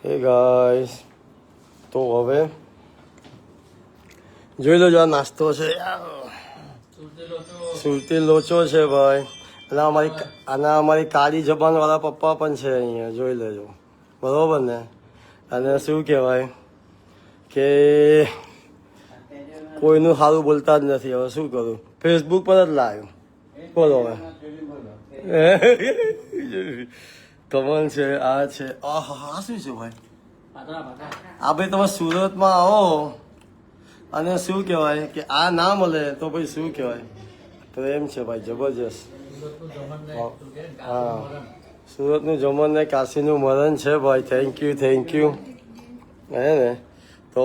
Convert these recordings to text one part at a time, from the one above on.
હે ગાઈસ, તો હવે જોઈ લો, આ નાસ્તો છે, સુરતી લોચો છે ભાઈ. અને અમારી કાળી જબાન વાળા પપ્પા પણ છે અહીંયા, જોઈ લેજો, બરોબર ને. અને શું કહેવાય કે કોઈનું સારું બોલતા જ નથી. હવે શું કરું, ફેસબુક પર જ લાવ્યું. બોલો હવે. કમલ છે, આ છે, આ શું છે ભાઈ? આ ભાઈ તમે સુરતમાં આવો અને શું કહેવાય કે આ ના મળે તો ભાઈ શું કહેવાય, પ્રેમ છે ભાઈ, જબરજસ્ત. હા, સુરતનું જમણ ને કાશીનું મરણ છે ભાઈ. થેન્ક યુ હે ને. તો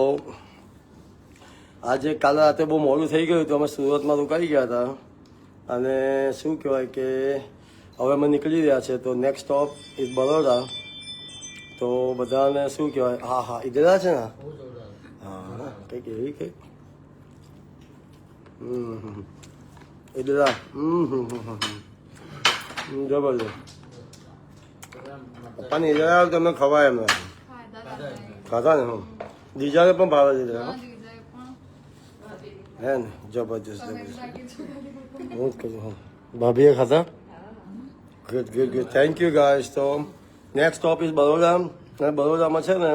આજે કાલે રાતે બહુ મોડું થઈ ગયું તો અમે સુરતમાં રોકાઈ ગયા હતા. અને શું કહેવાય કે હવે અમે નીકળી રહ્યા છે. તો નેક્સ્ટ સ્ટોપ ઇઝ બરોડા. તો બધાને શું કહેવાય, હા ઈદરા છે ને, હા કંઈક એવી કંઈક ઈદરા જબરદસ્ત. પપ્પાની ઈદરા તમને ખવાય એમ ખાધા ને. દીજાને પણ ભાવે છે હે ને, જબરજસ્ત. હું જ કહું, ભાભીએ ખાધા. ગુડ. Thank you guys. તો નેક્સ્ટ સ્ટોપ ઇઝ બરોડા. અને બરોડામાં છે ને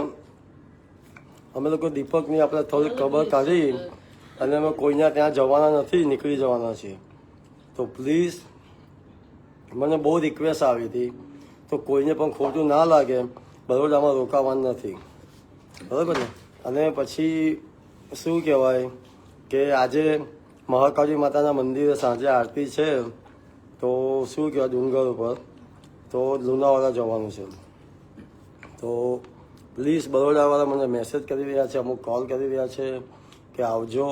અમે લોકો દીપકની આપણે થોડીક ખબર કાઢી અને અમે કોઈના ત્યાં જવાના નથી, નીકળી જવાના છીએ. તો પ્લીઝ, મને બહુ રિક્વેસ્ટ આવી હતી, તો કોઈને પણ ખોટું ના લાગે, બરોડામાં રોકાવાનું નથી, બરાબર ને. અને પછી શું કહેવાય કે આજે મહાકાળી માતાના મંદિરે સાંજે આરતી છે. તો શું કહેવાય, ડુંગર ઉપર તો લુણાવાડા જવાનું છે. તો પ્લીઝ, બરોડાવાળા મને મેસેજ કરી રહ્યા છે, અમુક કોલ કરી રહ્યા છે કે આવજો,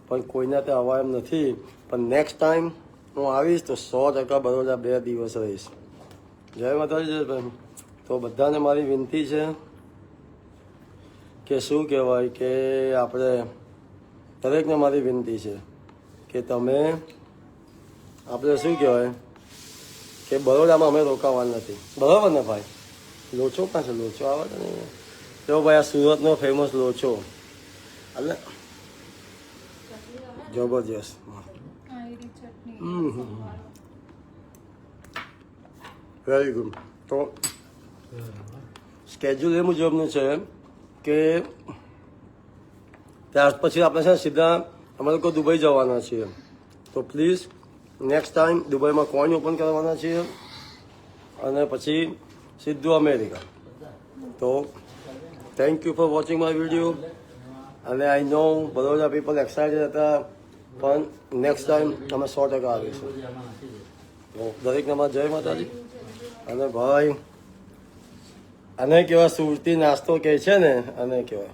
પણ કોઈના ત્યાં આવવા એમ નથી. પણ નેક્સ્ટ ટાઈમ હું આવીશ તો 100% બરોડા 2 દિવસ રહીશ. જય માતાજી જયભાઈ. તો બધાને મારી વિનંતી છે કે શું કહેવાય કે આપણે દરેકને મારી વિનંતી છે કે તમે આપણે શું કહેવાય કે બરોડામાં અમે રોકાવાના નથી, બરાબર ને ભાઈ. લોચો કાં છે? લોચો આવે છે ને તો ભાઈ, આ સુરતનો ફેમસ લોચો, એટલે જબરજસ્ત. Very good. તો સ્કેડ્યુલ એ મુજબનું છે કે ત્યાર પછી આપણે છે સીધા અમે લોકો દુબઈ જવાના છીએ. તો પ્લીઝ નેક્સ્ટ ટાઈમ દુબઈમાં કોઈન ઓપન કરવાના છીએ અને પછી સીધું અમેરિકા. તો thank you for watching my video. અને આઈ નો બરોડા પીપલ એક્સાઇટેડ હતા, પણ નેક્સ્ટ ટાઈમ અમે 100% આવીશું. તો દરેકને જય માતાજી. અને ભાઈ, આને કહેવાય સુરતી નાસ્તો કહે છે ને, આને કહેવાય